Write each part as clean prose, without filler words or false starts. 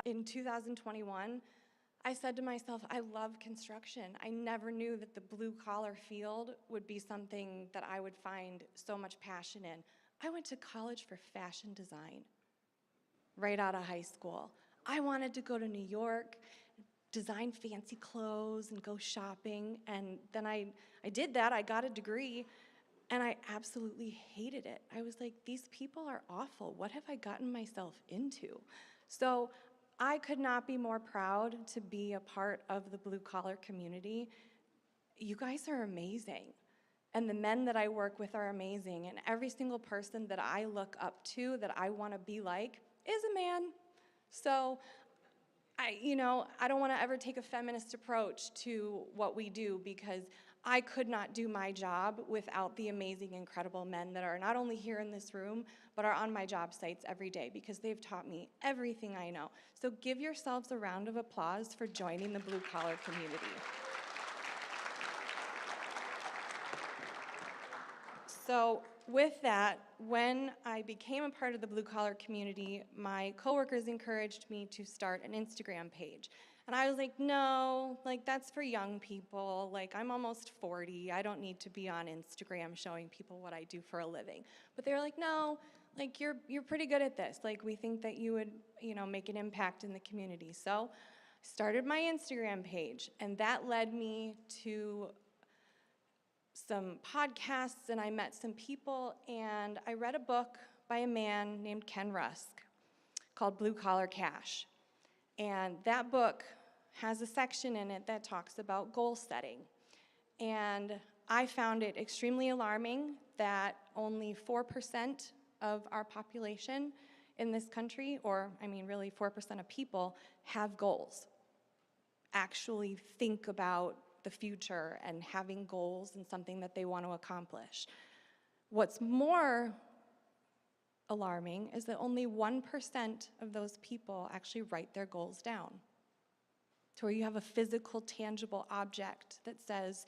that in 2021, I said to myself, I love construction. I never knew that the blue-collar field would be something that I would find so much passion in. I went to college for fashion design right out of high school. I wanted to go to New York, design fancy clothes and go shopping, and then I did that. I got a degree, and I absolutely hated it. I was like, these people are awful. What have I gotten myself into? So I could not be more proud to be a part of the blue-collar community. You guys are amazing. And the men that I work with are amazing. And every single person that I look up to, that I want to be like, is a man. So I don't want to ever take a feminist approach to what we do, because I could not do my job without the amazing, incredible men that are not only here in this room, but are on my job sites every day, because they've taught me everything I know. So give yourselves a round of applause for joining the blue-collar community. So with that, when I became a part of the blue-collar community, my coworkers encouraged me to start an Instagram page. And I was like, no, like that's for young people. Like I'm almost 40. I don't need to be on Instagram showing people what I do for a living. But they were like, no, like you're pretty good at this. Like we think that you would, make an impact in the community. So I started my Instagram page, and that led me to some podcasts, and I met some people, and I read a book by a man named Ken Rusk called Blue Collar Cash. And that book has a section in it that talks about goal setting. And I found it extremely alarming that only 4% of our population in this country, or really 4% of people, have goals. Actually think about the future and having goals and something that they want to accomplish. What's more alarming is that only 1% of those people actually write their goals down, to where you have a physical, tangible object that says,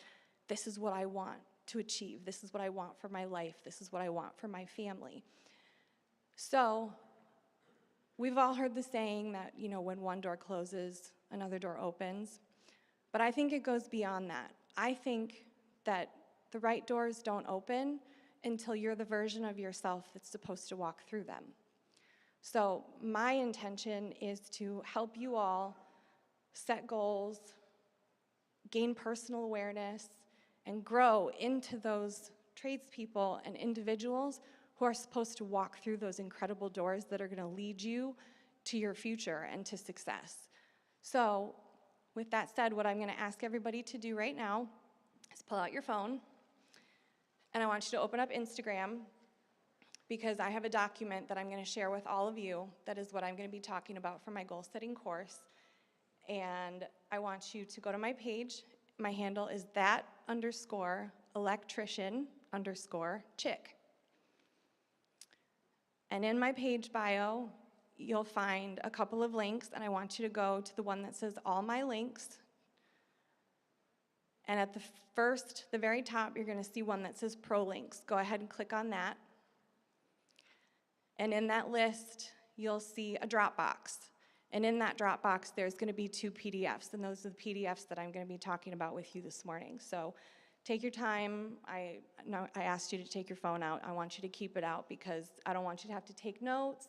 this is what I want to achieve, this is what I want for my life, this is what I want for my family. So we've all heard the saying that, when one door closes, another door opens. But I think it goes beyond that. I think that the right doors don't open until you're the version of yourself that's supposed to walk through them. So my intention is to help you all set goals, gain personal awareness, and grow into those tradespeople and individuals who are supposed to walk through those incredible doors that are going to lead you to your future and to success. So with that said, what I'm going to ask everybody to do right now is pull out your phone, and I want you to open up Instagram, because I have a document that I'm going to share with all of you that is what I'm going to be talking about for my goal-setting course. And I want you to go to my page. My handle is _electrician_chick. And in my page bio, you'll find a couple of links, and I want you to go to the one that says all my links. And at the very top, you're going to see one that says pro links. Go ahead and click on that. And in that list, you'll see a Dropbox. And in that Dropbox, there's going to be 2 PDFs, and those are the PDFs that I'm going to be talking about with you this morning. So take your time. I asked you to take your phone out. I want you to keep it out, because I don't want you to have to take notes.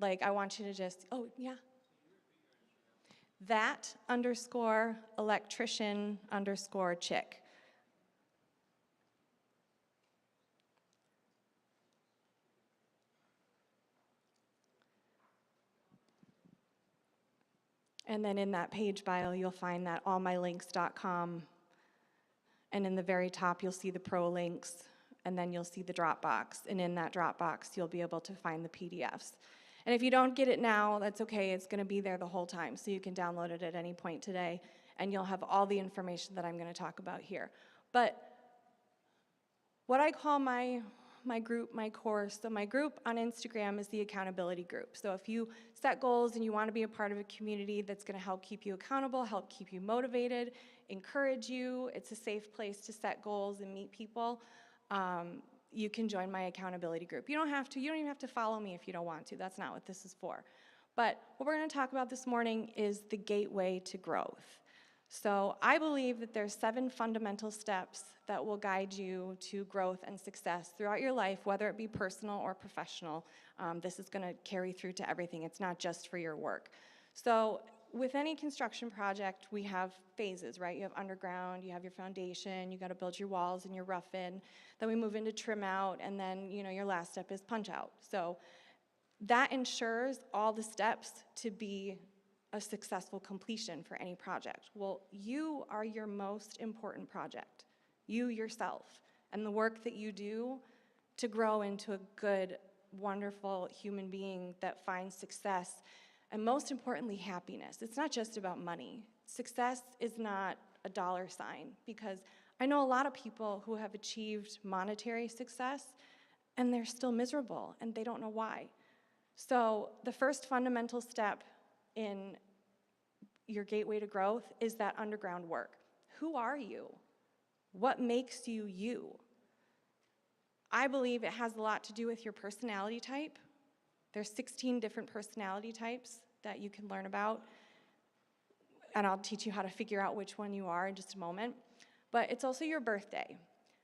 I want you to just, _electrician_chick. And then in that page bio, you'll find that allmylinks.com. And in the very top, you'll see the pro links, and then you'll see the Dropbox. And in that Dropbox, you'll be able to find the PDFs. And if you don't get it now, that's okay. It's going to be there the whole time, so you can download it at any point today, and you'll have all the information that I'm going to talk about here. But what I call my group, my course, so my group on Instagram is the accountability group. So if you set goals and you want to be a part of a community that's going to help keep you accountable, help keep you motivated, encourage you, it's a safe place to set goals and meet people, you can join my accountability group. You don't even have to follow me if you don't want to. That's not what this is for. But what we're going to talk about this morning is the gateway to growth. So I believe that there's 7 fundamental steps that will guide you to growth and success throughout your life, whether it be personal or professional. This is going to carry through to everything. It's not just for your work. So with any construction project, we have phases, right? You have underground, you have your foundation, you got to build your walls and your rough in. Then we move into trim out, and then your last step is punch out. So that ensures all the steps to be a successful completion for any project. Well, you are your most important project, you yourself, and the work that you do to grow into a good, wonderful human being that finds success, and most importantly, happiness. It's not just about money. Success is not a dollar sign, because I know a lot of people who have achieved monetary success, and they're still miserable, and they don't know why. So the first fundamental step in your gateway to growth is that underground work. Who are you? What makes you you? I believe it has a lot to do with your personality type. There's 16 different personality types that you can learn about, and I'll teach you how to figure out which one you are in just a moment. But it's also your birthday,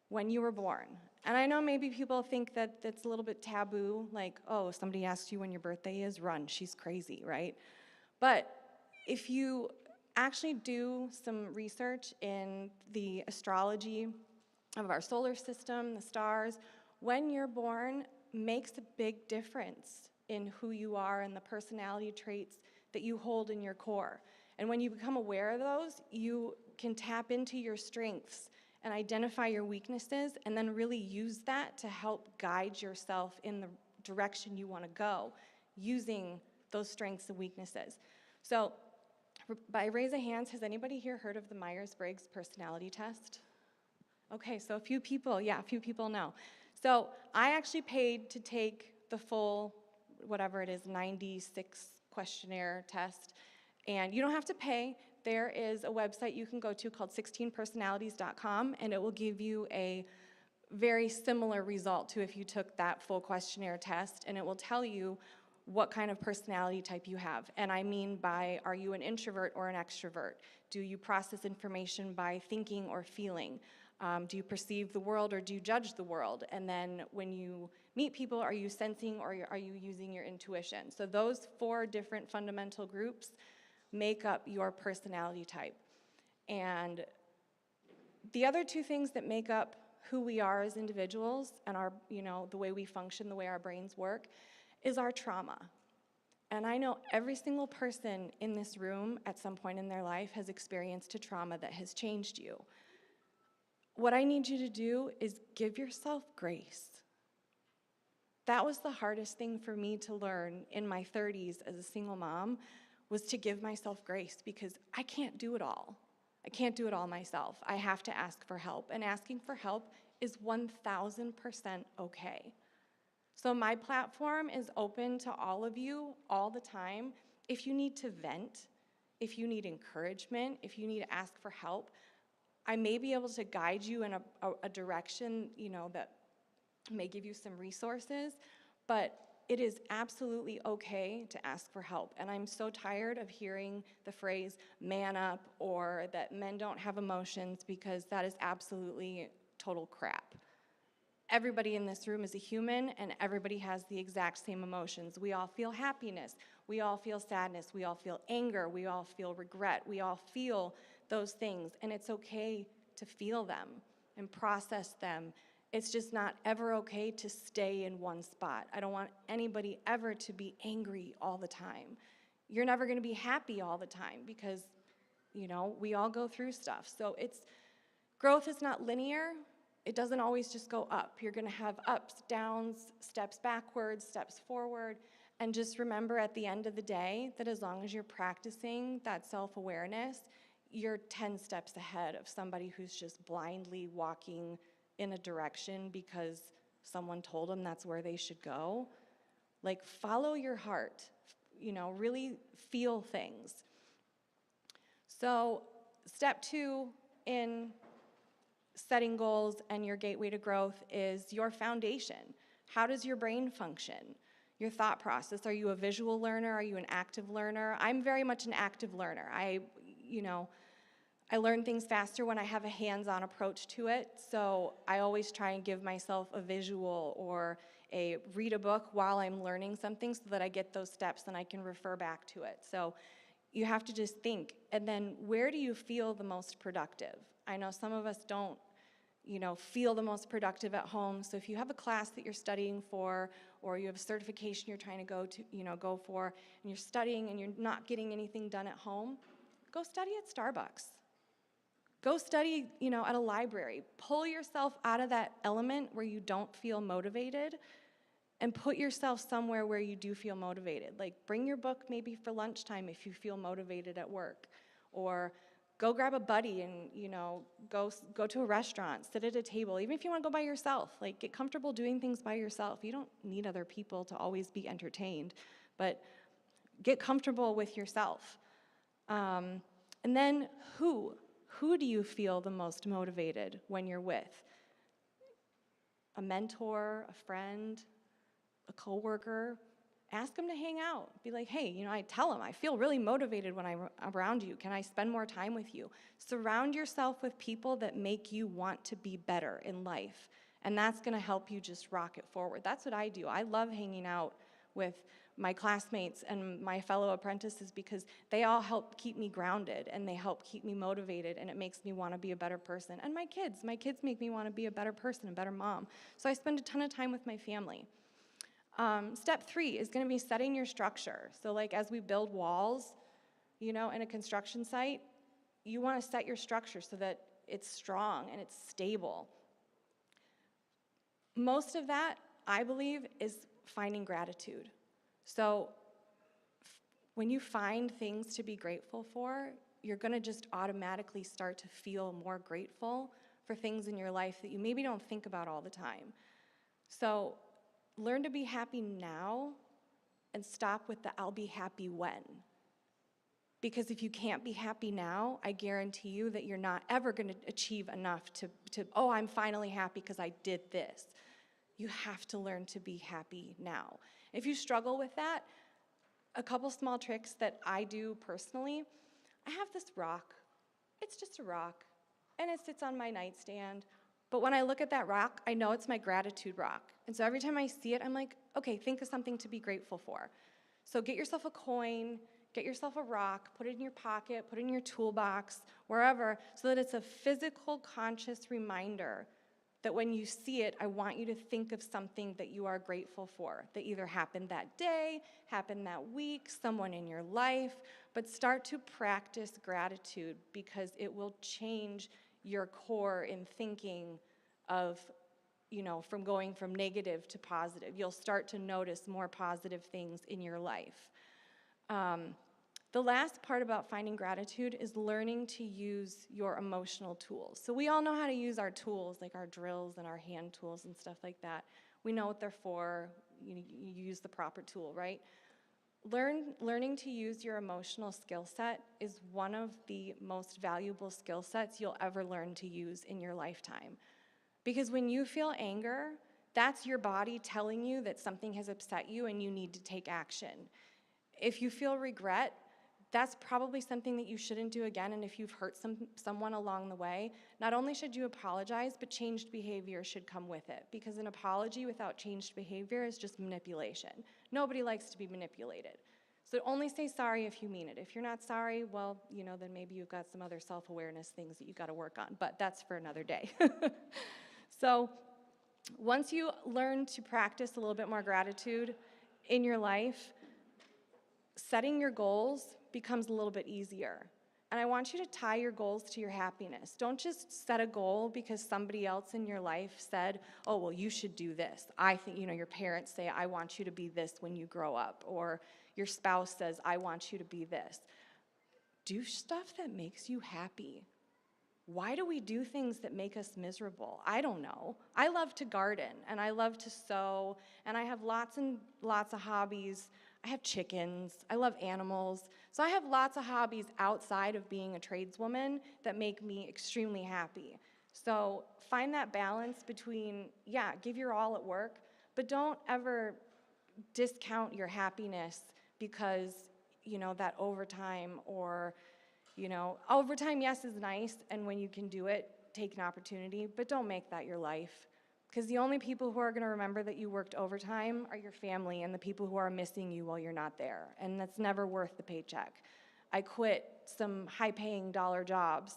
when you were born. And I know maybe people think that that's a little bit taboo, like, oh, if somebody asks you when your birthday is, run, she's crazy, right? But if you actually do some research in the astrology of our solar system, the stars, when you're born makes a big difference in who you are and the personality traits that you hold in your core. And when you become aware of those, you can tap into your strengths and identify your weaknesses, and then really use that to help guide yourself in the direction you want to go, using those strengths and weaknesses. So by raise of hands, has anybody here heard of the Myers-Briggs personality test? Okay, so a few people know. So I actually paid to take the full, whatever it is, 96 questionnaire test, and you don't have to pay. There is a website you can go to called 16personalities.com, and it will give you a very similar result to if you took that full questionnaire test, and it will tell you what kind of personality type you have. And I mean by, are you an introvert or an extrovert? Do you process information by thinking or feeling? Do you perceive the world or do you judge the world? And then when you meet people, are you sensing or are you using your intuition? So those 4 different fundamental groups make up your personality type. And the other 2 things that make up who we are as individuals and our, the way we function, the way our brains work, is our trauma. And I know every single person in this room at some point in their life has experienced a trauma that has changed you. What I need you to do is give yourself grace. That was the hardest thing for me to learn in my 30s as a single mom, was to give myself grace, because I can't do it all. I can't do it all myself. I have to ask for help, and asking for help is 1,000% okay. So my platform is open to all of you all the time. If you need to vent, if you need encouragement, if you need to ask for help, I may be able to guide you in a direction, that may give you some resources, but it is absolutely okay to ask for help. And I'm so tired of hearing the phrase, man up, or that men don't have emotions, because that is absolutely total crap. Everybody in this room is a human, and everybody has the exact same emotions. We all feel happiness, we all feel sadness, we all feel anger, we all feel regret, we all feel those things, and it's okay to feel them and process them. It's just not ever okay to stay in one spot. I don't want anybody ever to be angry all the time. You're never gonna be happy all the time, because, we all go through stuff. So growth is not linear. It doesn't always just go up. You're gonna have ups, downs, steps backwards, steps forward, and just remember at the end of the day that as long as you're practicing that self-awareness, you're 10 steps ahead of somebody who's just blindly walking in a direction because someone told them that's where they should go. Like, follow your heart, really feel things. So step 2 in setting goals and your gateway to growth is your foundation. How does your brain function? your thought process. Are you a visual learner? Are you an active learner? I'm very much an active learner. I learn things faster when I have a hands-on approach to it, so I always try and give myself a visual or read a book while I'm learning something so that I get those steps and I can refer back to it. So you have to just think, and then where do you feel the most productive? I know some of us don't, feel the most productive at home, so if you have a class that you're studying for, or you have a certification you're trying to go for, and you're studying and you're not getting anything done at home, go study at Starbucks. Go study, at a library. Pull yourself out of that element where you don't feel motivated and put yourself somewhere where you do feel motivated. Like, bring your book maybe for lunchtime if you feel motivated at work. Or go grab a buddy and, go to a restaurant, sit at a table. Even if you want to go by yourself, like, get comfortable doing things by yourself. You don't need other people to always be entertained, but get comfortable with yourself. And then who? Who do you feel the most motivated when you're with? A mentor, a friend, a coworker? Ask them to hang out. Be like, hey, I tell them, I feel really motivated when I'm around you. Can I spend more time with you? Surround yourself with people that make you want to be better in life. And that's going to help you just rocket forward. That's what I do. I love hanging out with my classmates and my fellow apprentices because they all help keep me grounded and they help keep me motivated, and it makes me want to be a better person. And my kids make me want to be a better person, a better mom. So I spend a ton of time with my family. Step 3 is going to be setting your structure. So like as we build walls, in a construction site, you want to set your structure so that it's strong and it's stable. Most of that, I believe, is finding gratitude. So when you find things to be grateful for, you're going to just automatically start to feel more grateful for things in your life that you maybe don't think about all the time. So learn to be happy now and stop with the I'll be happy when. Because if you can't be happy now, I guarantee you that you're not ever going to achieve enough to I'm finally happy because I did this. You have to learn to be happy now. If you struggle with that, a couple small tricks that I do personally, I have this rock. It's just a rock, and it sits on my nightstand. But when I look at that rock, I know it's my gratitude rock. And so every time I see it, I'm like, okay, think of something to be grateful for. So get yourself a coin, get yourself a rock, put it in your pocket, put it in your toolbox, wherever, so that it's a physical, conscious reminder that when you see it, I want you to think of something that you are grateful for, that either happened that day, happened that week, someone in your life, but start to practice gratitude because it will change your core in thinking of, from going from negative to positive. You'll start to notice more positive things in your life. The last part about finding gratitude is learning to use your emotional tools. So we all know how to use our tools, like our drills and our hand tools and stuff like that. We know what they're for. You use the proper tool, right? Learning to use your emotional skill set is one of the most valuable skill sets you'll ever learn to use in your lifetime. Because when you feel anger, that's your body telling you that something has upset you and you need to take action. If you feel regret, that's probably something that you shouldn't do again, and if you've hurt someone along the way, not only should you apologize, but changed behavior should come with it, because an apology without changed behavior is just manipulation. Nobody likes to be manipulated. So only say sorry if you mean it. If you're not sorry, well, then maybe you've got some other self-awareness things that you've got to work on, but that's for another day. So once you learn to practice a little bit more gratitude in your life, setting your goals becomes a little bit easier. And I want you to tie your goals to your happiness. Don't just set a goal because somebody else in your life said, oh, well, you should do this. I think, your parents say, I want you to be this when you grow up. Or your spouse says, I want you to be this. Do stuff that makes you happy. Why do we do things that make us miserable? I don't know. I love to garden, and I love to sew, and I have lots and lots of hobbies. I have chickens, I love animals. So I have lots of hobbies outside of being a tradeswoman that make me extremely happy. So find that balance between, give your all at work, but don't ever discount your happiness because, that overtime or, overtime, yes, is nice, and when you can do it, take an opportunity, but don't make that your life. Because the only people who are going to remember that you worked overtime are your family and the people who are missing you while you're not there, and that's never worth the paycheck. I quit some high-paying dollar jobs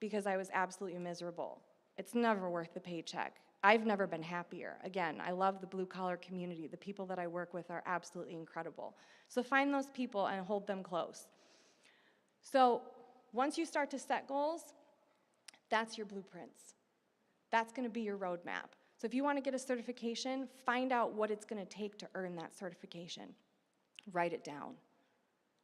because I was absolutely miserable. It's never worth the paycheck. I've never been happier. Again, I love the blue-collar community. The people that I work with are absolutely incredible. So find those people and hold them close. So once you start to set goals, that's your blueprints. That's going to be your roadmap. So if you want to get a certification, find out what it's going to take to earn that certification. Write it down.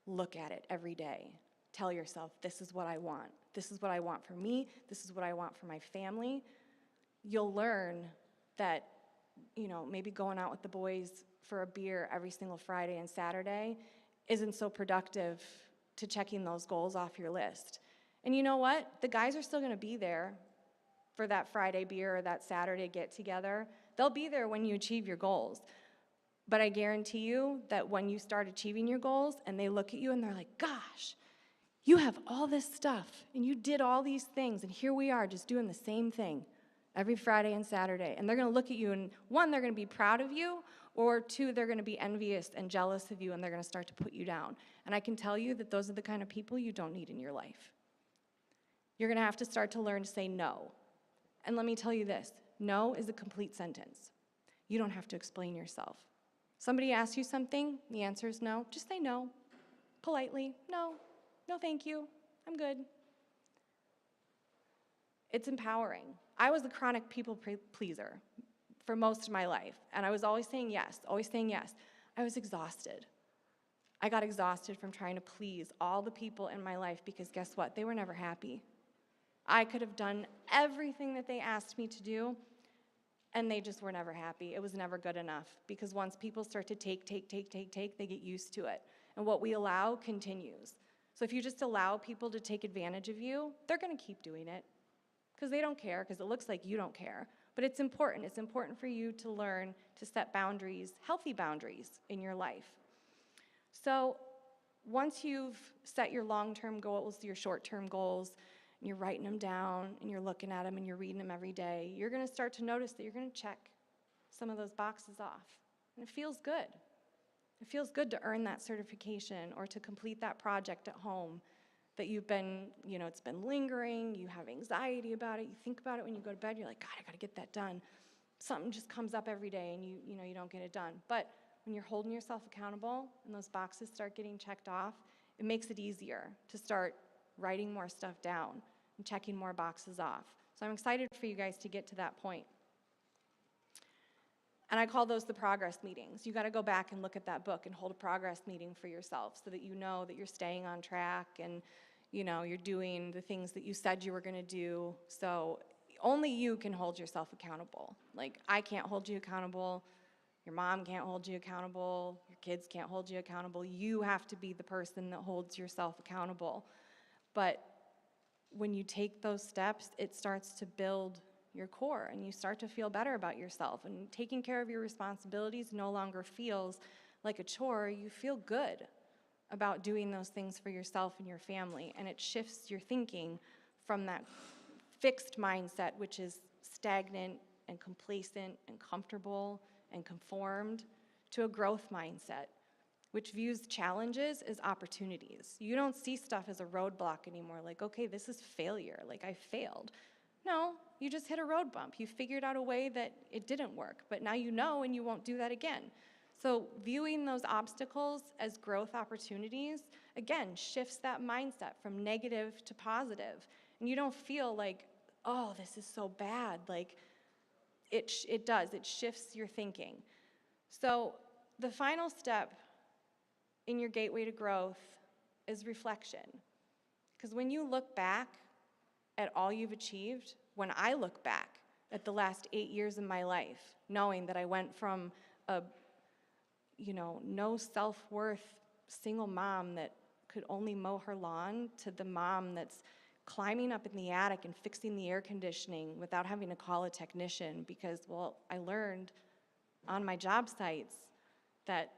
Look at it every day. Tell yourself, this is what I want. This is what I want for me. This is what I want for my family. You'll learn that, maybe going out with the boys for a beer every single Friday and Saturday isn't so productive to checking those goals off your list. And you know what? The guys are still going to be there for that Friday beer or that Saturday get-together. They'll be there when you achieve your goals. But I guarantee you that when you start achieving your goals and they look at you and they're like, gosh, you have all this stuff and you did all these things and here we are just doing the same thing every Friday and Saturday. And they're going to look at you and one, they're going to be proud of you, or two, they're going to be envious and jealous of you and they're going to start to put you down. And I can tell you that those are the kind of people you don't need in your life. You're going to have to start to learn to say no. And let me tell you this, no is a complete sentence. You don't have to explain yourself. Somebody asks you something, the answer is no, just say no, politely, no thank you, I'm good. It's empowering. I was a chronic people pleaser for most of my life, and I was always saying yes, always saying yes. I was exhausted. I got exhausted from trying to please all the people in my life because guess what? They were never happy. I could have done everything that they asked me to do, and they just were never happy. It was never good enough because once people start to take, they get used to it. And what we allow continues. So if you just allow people to take advantage of you, they're going to keep doing it because they don't care, because it looks like you don't care. But it's important. It's important for you to learn to set boundaries, healthy boundaries in your life. So once you've set your long-term goals, your short-term goals, and you're writing them down, and you're looking at them, and you're reading them every day, you're going to start to notice that you're going to check some of those boxes off. And it feels good. It feels good to earn that certification or to complete that project at home that you've been, it's been lingering, you have anxiety about it, you think about it when you go to bed, you're like, God, I got to get that done. Something just comes up every day and you don't get it done. But when you're holding yourself accountable and those boxes start getting checked off, it makes it easier to start writing more stuff down and checking more boxes off. So I'm excited for you guys to get to that point. And I call those the progress meetings. You got to go back and look at that book and hold a progress meeting for yourself so that you know that you're staying on track and you're doing the things that you said you were going to do. So only you can hold yourself accountable. Like, I can't hold you accountable. Your mom can't hold you accountable. Your kids can't hold you accountable. You have to be the person that holds yourself accountable. But when you take those steps, it starts to build your core and you start to feel better about yourself, and taking care of your responsibilities no longer feels like a chore. You feel good about doing those things for yourself and your family, and it shifts your thinking from that fixed mindset, which is stagnant and complacent and comfortable and conformed, to a growth mindset, which views challenges as opportunities. You don't see stuff as a roadblock anymore, like, okay, this is failure, like I failed. No, you just hit a road bump. You figured out a way that it didn't work, but now you know and you won't do that again. So viewing those obstacles as growth opportunities, again, shifts that mindset from negative to positive. And you don't feel like, oh, this is so bad. Like, it does. It shifts your thinking. So the final step in your gateway to growth is reflection. Because when you look back at all you've achieved, when I look back at the last 8 years of my life, knowing that I went from a, no self-worth single mom that could only mow her lawn to the mom that's climbing up in the attic and fixing the air conditioning without having to call a technician because, well, I learned on my job sites that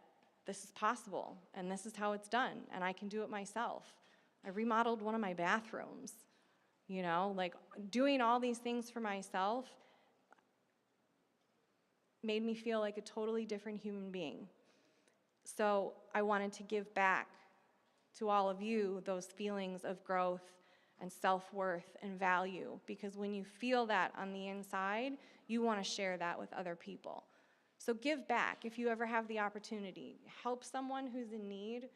this is possible, and this is how it's done, and I can do it myself. I remodeled one of my bathrooms, you know, like doing all these things for myself made me feel like a totally different human being. So I wanted to give back to all of you those feelings of growth and self-worth and value, because when you feel that on the inside, you want to share that with other people. So give back if you ever have the opportunity. Help someone who's in need.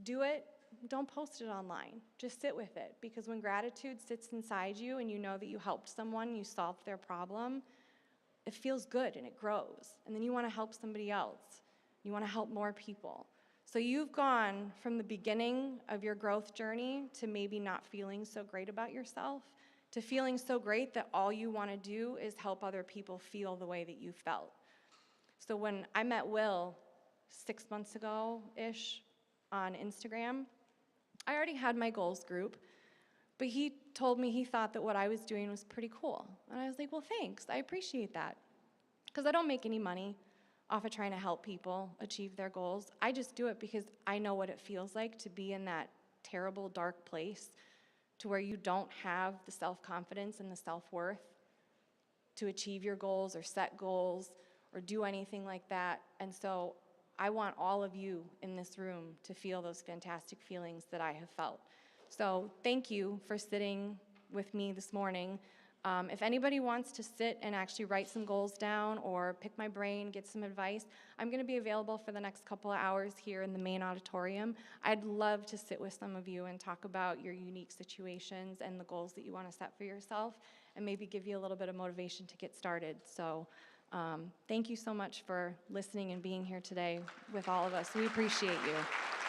Do it. Don't post it online. Just sit with it, because when gratitude sits inside you and you know that you helped someone, you solved their problem, it feels good and it grows. And then you want to help somebody else. You want to help more people. So you've gone from the beginning of your growth journey to maybe not feeling so great about yourself to feeling so great that all you want to do is help other people feel the way that you felt. So when I met Will 6 months ago-ish on Instagram, I already had my goals group, but he told me he thought that what I was doing was pretty cool. And I was like, well, thanks, I appreciate that. Because I don't make any money off of trying to help people achieve their goals. I just do it because I know what it feels like to be in that terrible, dark place to where you don't have the self-confidence and the self-worth to achieve your goals or set goals or do anything like that. And so I want all of you in this room to feel those fantastic feelings that I have felt. So thank you for sitting with me this morning. If anybody wants to sit and actually write some goals down or pick my brain, get some advice, I'm going to be available for the next couple of hours here in the main auditorium. I'd love to sit with some of you and talk about your unique situations and the goals that you want to set for yourself, and maybe give you a little bit of motivation to get started. So thank you so much for listening and being here today with all of us. We appreciate you.